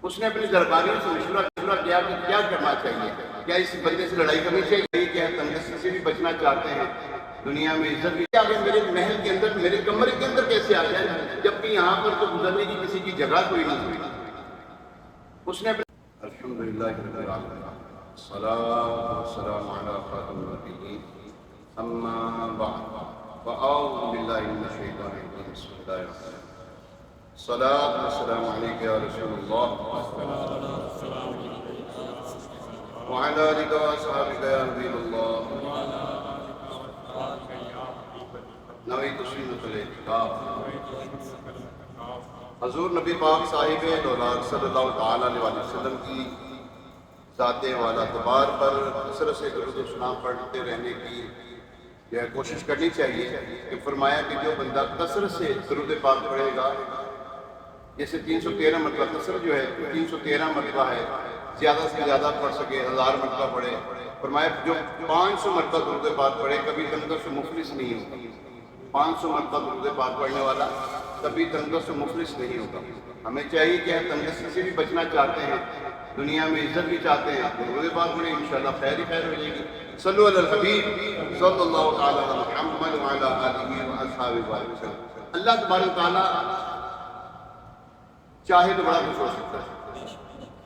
اس نے اپنے درباریوں سے مشورہ کیا کہ کیا کرنا چاہیے، کیا اس بندے سے لڑائی کرنی چاہیے، کیا تنگستی سے بھی بچنا چاہتے ہیں، دنیا میں عزت بھی آگے میرے محل کے اندر میرے کمرے کے اندر کیسے آ جائے جبکہ یہاں پر تو گزرنے کی کسی کی جگہ کوئی نہیں ہوئی۔ اس نے الحمدللہ رب العالمین الصلاۃ والسلام علی خاتم النبیین اما بعد فاعوذ باللہ من الشیطان الرجیم بسم اللہ الرحمن الرحیم الصلاۃ والسلام علیک یا رسول اللہ وعلی آلک واصحابک یا حبیب اللہ نویت سنت الاعتکاف۔ حضور نبی پاک صاحب دولار صلی اللہ تعالیٰ علیہ وسلم کی ذات والا اعتبار پر کثرت سے درود و سلام پڑھتے رہنے کی کوشش کرنی چاہیے کہ فرمایا کہ جو بندہ کثرت سے درود پاک پڑھے گا، جیسے 313 مرتبہ کثرت جو ہے 313 مرتبہ ہے، زیادہ سے زیادہ پڑھ سکے 1000 مرتبہ پڑھے، فرمایا جو 500 مرتبہ درود پاک پڑھے کبھی تنگس سے مفلس نہیں ہوگا۔ 500 مرتبہ درود پاک پڑھنے والا کبھی تنگس سے مفلس نہیں ہوگا۔ ہمیں چاہیے کہ ہم تنگسی سے بھی بچنا چاہتے ہیں، دنیا میں عزت بھی چاہتے ہیں، درود پاک پڑھیں انشاءاللہ خیر ہی خیر ہو جائے گی۔ صلو علی الحبیب صلی اللہ تعالی علی محمد وعلی آلہ واصحابہ وسلم۔ اللہ تبارک تعالیٰ چاہے تو بڑا کچھ ہو سکتا ہے،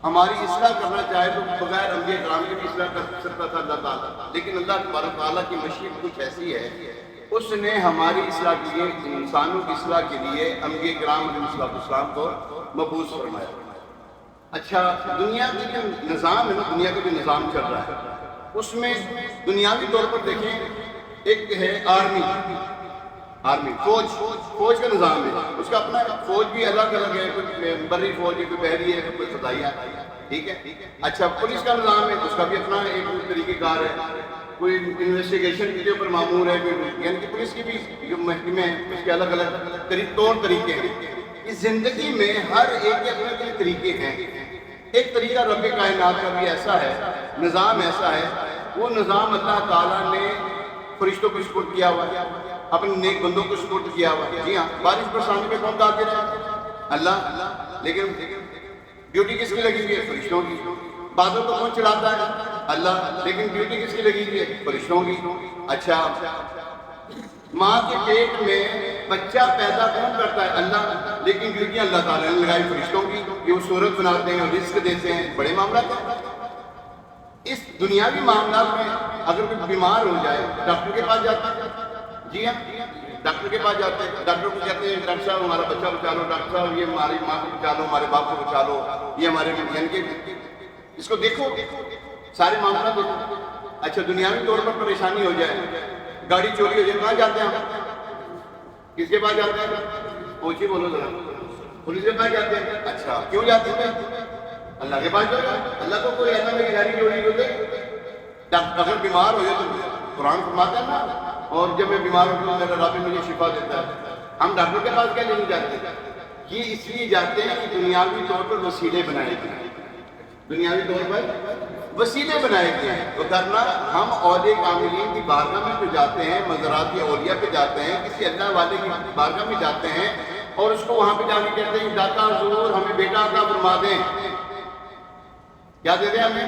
ہماری اصلاح کرنا چاہے تو بغیر انبیاء کرام کی بھی اصلاح کر سکتا تھا اللہ تعالیٰ، لیکن اللہ تبارک تعالیٰ کی مشیت کچھ ایسی ہے، اس نے ہماری اصلاح کے لیے، انسانوں کی اصلاح کے لیے انبیاء کرام علیہ السلام کو مبعوث فرمایا۔ اچھا، دنیا کی جو نظام ہے نا، دنیا کا جو نظام چل رہا ہے اس میں دنیاوی طور پر دیکھیں، ایک ہے آرمی فوج کا نظام ہے، اس کا اپنا فوج بھی الگ الگ ہے، کوئی بری فوج ہے، کوئی بحری ہے، کوئی فضائیہ ہے، ٹھیک ہے۔ اچھا، پولیس کا نظام ہے، اس کا بھی اپنا ایک طریقہ کار ہے، کوئی انویسٹیگیشن کے اوپر معمور ہے، یعنی کہ پولیس کی بھی جو محکمے ہیں اس کے الگ الگ طور طریقے ہیں۔ اس زندگی میں ہر ایک کے اپنے طریقے ہیں۔ ایک طریقہ رب کائنات کا بھی ایسا ہے، نظام ایسا ہے، وہ نظام اللہ تعالیٰ نے فرشتوں کو سپرد کیا ہوا ہے، اپنے نیک بندوں کو سپرد کیا ہوا ہے۔ جی ہاں، بارش برسانے پہ کون قادر ہے؟ اللہ، لیکن ڈیوٹی کس کی لگی ہوئی ہے؟ فرشتوں کی۔ بادل کو کون چلاتا ہے؟ اللہ، لیکن ڈیوٹی کس کی لگی ہوئی ہے؟ فرشتوں کی۔ اچھا، ماں کے پیٹ میں بچہ پیدا کون کرتا ہے؟ اللہ، لیکن ڈیوٹیاں اللہ تعالیٰ نے لگائی فرشتوں کی، کہ وہ صورت بناتے ہیں، رزق دیتے ہیں، بڑے معاملات ہیں۔ اس دنیاوی معاملات میں اگر کوئی بیمار ہو جائے ڈاکٹر کے پاس جاتا ہے، جی ہاں، ڈاکٹر کے پاس جاتے ہیں، ڈاکٹر کو کہتے ہیں ڈاکٹر صاحب ہمارا بچہ بچا لو، ڈاکٹر صاحب یہ ہماری ماں کو بچا لو، ہمارے باپ کو بچا لو، یہ ہمارے یعنی کہ اس کو دیکھو، سارے معاملات دیکھو۔ اچھا، دنیاوی طور پر پریشانی ہو جائے، گاڑی چوری ہو جائے، کہاں جاتے ہیں ہم؟ کس کے پاس جاتے ہیں؟ پوچھیے، بولو ذرا، پولیس کے پاس جاتے ہیں۔ اچھا، کیوں جاتے ہیں؟ اللہ کے پاس جاتے ہیں۔ اللہ کو کوئی ایسا میری گاڑی چوری ہو گئی، اگر بیمار ہو جائے تو قرآن فرماتا ہے نا، اور جب میں بیمار ہوتا ہوں میرا رب مجھے شفا دیتا ہے۔ ہم ڈاکٹر کے پاس کیا لینے جاتے ہیں؟ یہ اس لیے جاتے ہیں کہ دنیاوی طور پر وسیلے بنائے گئے ہیں، دنیاوی طور پر وسیلے بنائے گئے ہیں۔ تو کرنا ہم اولیاء کاملین کی بارگاہ میں تو جاتے ہیں، مزارات اولیاء پہ جاتے ہیں، کسی اللہ والے کی بارگاہ میں جاتے ہیں اور اس کو وہاں پہ جا کے کہتے ہیں داتا حضور ہمیں بیٹا عطا فرما دیں۔ کیا دے دیں ہمیں؟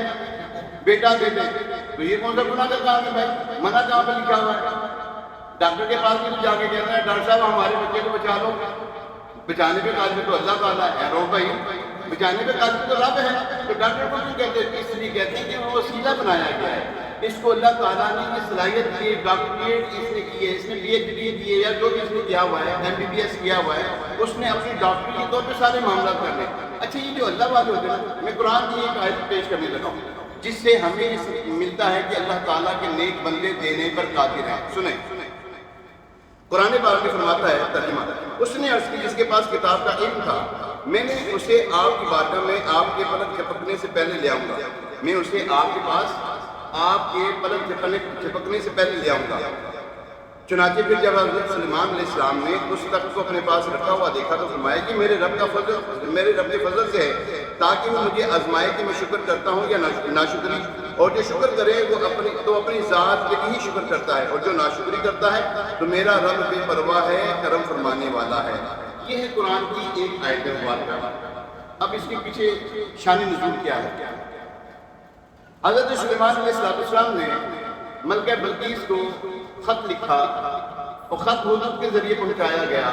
بیٹا دے دیں۔ تو یہ کون سا گناہ کا کام ہے بھائی؟ منع کہاں پہ لکھا ہوا ہے؟ ڈاکٹر کے پاس بھی جا کے کہتا ہے ڈاکٹر صاحب ہمارے بچے کو بچا لو، بچانے پہ قادر تو اللہ تعالیٰ ہے، رو بھائی، بچانے پہ قادر تو رب ہے۔ تو ڈاکٹر کو کیوں کہتے ہیں؟ اس لیے کہتے ہیں کہ وہ وسیلہ بنایا گیا ہے، اس کو اللہ تعالیٰ نے یہ صلاحیت دی، ڈاکٹریٹ اس نے کی ہے، اس نے پی ایچ ڈی کی ہے، یا جو بھی اس نے کیا ہوا ہے، ایم بی بی ایس کیا ہوا ہے، اس نے اپنی ڈاکٹری کے طور پہ سارے معاملات کر لیں۔ اچھا، یہ جو اللہ والے ہوتے ہیں، میں قرآن کی ایک آیت پیش کرنے لگا ہوں جس سے ہمیں اس ملتا ہے کہ اللہ تعالیٰ کے نیک بندے دینے پر قادر ہیں۔ سنیں، قرآن پاک میں فرماتا ہے ترجمہ، اس نے عرض کی جس کے پاس کتاب کا علم تھا، میں نے اسے آپ کی بارگاہ میں آپ کے پلک جھپکنے سے پہلے لے آؤں گا، میں اسے آپ کے پاس آپ کے پلک جھپکنے سے پہلے لے آؤں گا۔ چنانچہ پھر جب حضرت سلیمان علیہ السلام نے اس تخت کو اپنے پاس رکھا ہوا دیکھا تو فرمایا کہ میرے رب کے فضل سے ہے، تاکہ وہ مجھے آزمائے کہ میں شکر کرتا ہوں یا ناشکری، اور جو شکر کرے وہ اپنی ذات کے لیے ہی شکر کرتا ہے، اور جو ناشکری کرتا ہے تو میرا رب بے پرواہ ہے، کرم فرمانے والا ہے۔ یہ ہے قرآن کی ایک آیت مبارکہ۔ اب اس کے پیچھے شان نزول کیا ہے؟ حضرت سلیمان علیہ السلام نے ملکہ بلقیس کو خط لکھا اور خط حضور کے ذریعے پہنچایا گیا،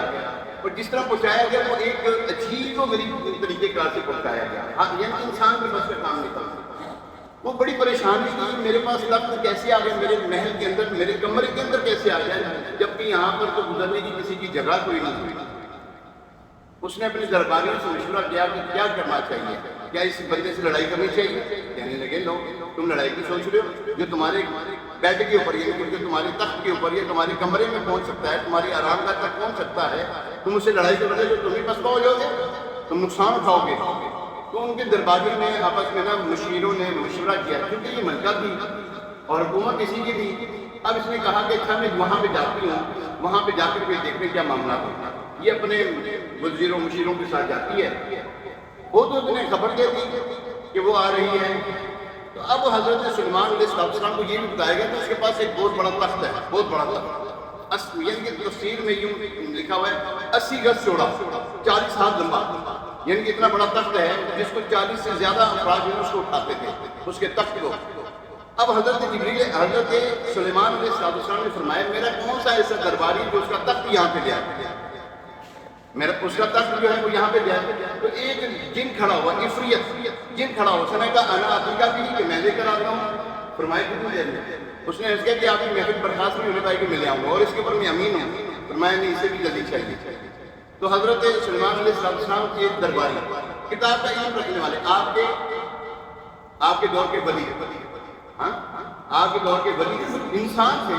اور جس طرح پہنچایا گیا وہ ایک عجیب و غریب طریقے کار سے پہنچایا گیا، یعنی انسان کے بس کا کام نہیں تھا۔ وہ بڑی پریشانی تھی، میرے پاس لفظ کیسے آ گئے میرے محل کے اندر، میرے کمرے کے اندر کیسے آ گئے، جبکہ یہاں پر تو گزرنے کی کسی کی جگہ کوئی نہیں ہوئی۔ اس نے اپنے درباریوں سے مشورہ کیا کہ کیا کرنا چاہیے، کیا اس بندے سے لڑائی کرنی چاہیے؟ کہنے لگے لو تم لڑائی کی سوچ رہے ہو، جو تمہارے بیڈ کے اوپر ہے، جو تمہارے تخت کے اوپر ہے، تمہارے کمرے میں پہنچ سکتا ہے، تمہاری آرام گاہ تک پہنچ سکتا ہے، تم اس سے لڑائی کرو گے تو تم ہی پسپا ہو جاؤ گے، تم نقصان اٹھاؤ گے۔ تو ان کے درباریوں نے آپس میں مشیروں نے مشورہ کیا، کیونکہ یہ ملکہ تھی اور حکومت اسی کی تھی۔ اب اس نے کہا کہ اچھا میں وہاں پہ جاتی ہوں، وہاں پہ جا کر کے دیکھنے کیا معاملہ ہوگا۔ یہ اپنے وزیروں مشیروں کے ساتھ جاتی ہے، وہ تو انہیں خبر دے دی کہ وہ آ رہی ہے۔ تو اب حضرت سلیمان علیہ السلام کو یہ بھی بتایا گیا کہ اس کے پاس ایک بہت بڑا تخت ہے، بہت بڑا تخت، یعنی کہ تفسیر میں یوں لکھا ہوا ہے 80 گز چوڑا، 40 ہاتھ لمبا، یعنی کہ اتنا بڑا تخت ہے جس کو 40 سے زیادہ افراد اس کو اٹھاتے تھے، اس کے تخت کو۔ اب حضرت سلیمان علیہ السلام نے فرمایا میرا کون سا ایسا درباری جو اس کا تخت یہاں پہ لے آئے، میرا اس کا تخت جو ہے وہ یہاں پہ لے آئے۔ تو ایک جن کھڑا ہوا، عفریت جن کھڑا ہوا، اس نے کہا انا آتیکا بھی کہ میں لے کر آتا ہوں۔ فرمایا کتنی دیر میں؟ اس نے عرض کیا کہ آپ کی محفل برخاست نہیں ہونے پائی کہ میں لے آؤں گا، اور اس کے اوپر میں امین ہوں۔ فرمایا نہیں، اسے بھی جلدی چاہیے۔ تو حضرت سلیمان علیہ السلام کے درباری کتاب کا علم رکھنے والے، آپ کے دور کے ولی، ہاں آپ کے دور کے ولی انسان تھے،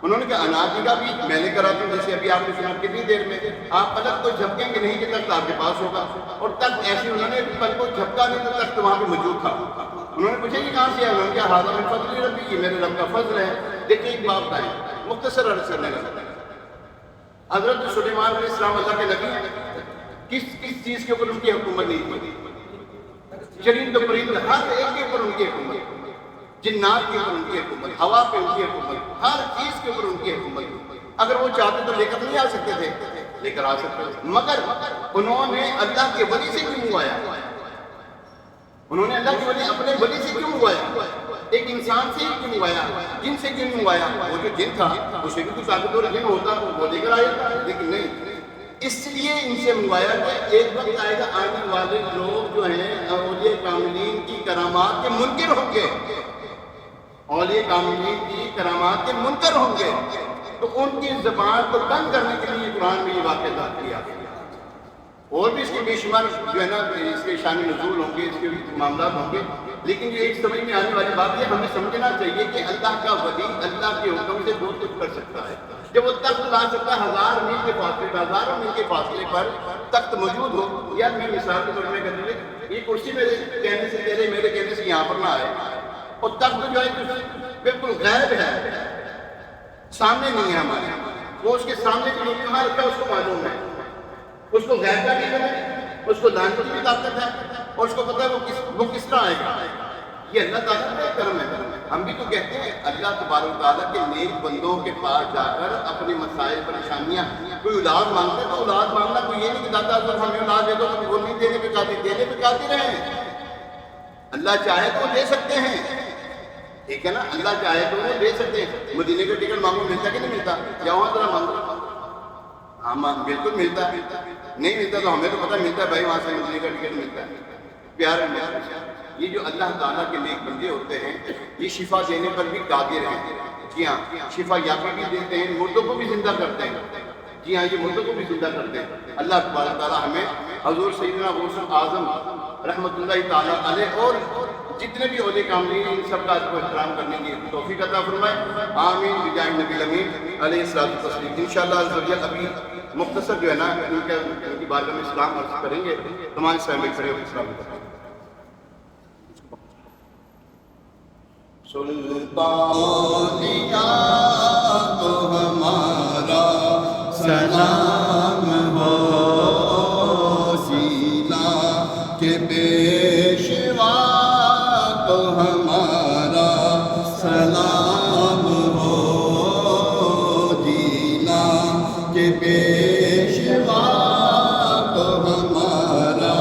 انہوں نے کہا اناجی کا بھی میں لے کر آتا ہوں، جیسے ابھی آپ نے سنا کتنی دیر میں آپ پلک تو جھپکیں گے نہیں کہ تخت آپ کے پاس ہوگا، اور تخت ایسے انہوں نے پلک کو جھپکا نہیں تو تخت وہاں پہ موجود تھا۔ انہوں نے پوچھا یہ کہاں سے ہے؟ انہوں نے کہا حاضر من فضل ربی، یہ میرے رب کا فضل ہے۔ دیکھیں ایک بات ہے، مختصر عرض کرنے لگا، حضرت سلیمان علیہ السلام اللہ کے نبی ہیں، کس چیز کے اوپر ان کی حکومت نہیں تھی؟ چرند و پرند ہر ایک کے اوپر ان کی حکومت، جنات کے اوپر ان کی حکومت، ہوا پہ ان کی حکومت، ہر چیز کے اوپر ان کی حکومت۔ اگر وہ چاہتے تو لے کر نہیں آ سکتے تھے، لے کر آ سکتے تھے، مگر انہوں نے اللہ کے ولی سے کیوں منگوایا؟ انہوں نے اللہ کے ولی اپنے ولی سے کیوں منگوایا؟ ایک انسان سے ہی کیوں منگوایا؟ جن سے کیوں منگوایا؟ وہ جو جن تھا اسے بھی تو طاقتور جن ہوتا وہ لے کر آئے، لیکن نہیں، اس لیے ان سے منگوایا کہ ایک وقت آئے گا آنے والے لوگ جو ہیں اولیاء کاملین کی کرامات کے منکر ہوں گے، اولیاء کاملین کی کرامات کے منکر ہوں گے، تو ان کی زبان کو بند کرنے کے لیے قرآن میں یہ واقعہ درج کیا گیا۔ اور بھی اس کے بے شمار جو ہے نا اس کے شان نزول ہوں گے، اس کے معاملات ہوں گے، لیکن جو ایک سمجھ میں آنے والی بات ہے ہمیں سمجھنا چاہیے کہ اللہ کا ولی اللہ کے حکم سے بہت کچھ کر سکتا ہے۔ جب وہ تخت لا سکتا ہے، ہزار میل کے فاصلے پر، ہزاروں میل کے فاصلے پر تخت موجود ہو، یا میں مثال کے طور میں کہتے ہیں یہ کرسی میرے کہنے سے پہلے میرے کہنے سے یہاں پر نہ آئے، اور تخت جو ہے بالکل غائب ہے، سامنے نہیں ہے ہمارے، وہ اس کے سامنے کے لیے کہاں رکھا ہے اس کو معلوم ہے، اس کو غیب کا بھی علم ہے، اس کو دانت کی بھی طاقت ہے، اور اس کو پتہ ہے وہ کس طرح آئے گا۔ یہ اللہ تعالیٰ کا کرم ہے۔ ہم بھی تو کہتے ہیں اللہ تبارک و تعالیٰ کے نیک بندوں کے پاس جا کر اپنی مسائل پریشانیاں، کوئی اولاد مانگتا ہے تو اولاد مانگنا کوئی یہ نہیں کہ دادا حضرت ہمیں اولاد دے دو، وہ نہیں دینے پہ قادر، دینے پہ قادر ہیں۔ اللہ چاہے تو دے سکتے ہیں، ٹھیک ہے نا، اللہ چاہے تو وہ دے سکتے ہیں۔ مدینے کا ٹکٹ مانگو ملتا کہ نہیں ملتا؟ یا وہاں ذرا مانگو، ہاں بالکل ملتا ہے، نہیں ملتا تو ہمیں تو پتہ ملتا ہے بھائی، وہاں سے مدینے کا ٹکٹ ملتا ہے۔ پیارے یہ جو اللہ تعالیٰ کے نیک بندے ہوتے ہیں یہ شفا دینے پر بھی قادر ہیں۔ جی ہاں، شفا یافی بھی دیتے ہیں، مردوں کو بھی زندہ کرتے ہیں۔ جی ہاں، یہ مردوں کو بھی زندہ کرتے ہیں۔ اللہ تبارک تعالیٰ ہمیں حضور سیدنا غوث اعظم رحمۃ اللہ تعالیٰ علیہ اور جتنے بھی اولیاء کاملین ان سب کا ادب و احترام کرنے کی توفیق عطا فرمائے، آمین بجاہ نبی الامین علیہ الصلوۃ والتسلیم۔ انشاءاللہ ابھی مختصر جو ہے نا ان کی بارگاہ میں اسلام عرض کریں گے، تمام سامنے کھڑے ہو کے اسلام کریں گے۔ سلطانیہ تو ہمارا سلام ہو، سینا کے پیشوا تو ہمارا سلام ہو، جینا کے پیشوا تو ہمارا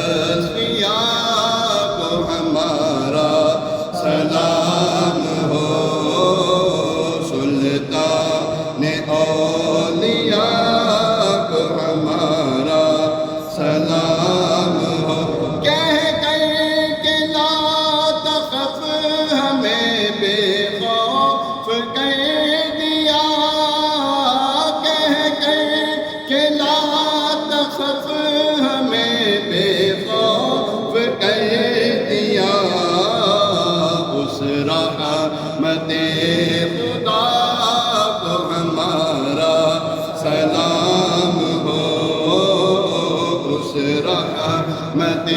اصفیاء کو ہمارا سلام ہو، سلطان اولیاء کو ہمارا سلام ہو۔ کہہ کر کہ لا تخف ہمیں بے خوف کر دیا، کہہ کر کہ لا تخف ہمیں بے خوف کر دیا، اس رحمت خدا کو ہمارا سلام ہو، اس رحمت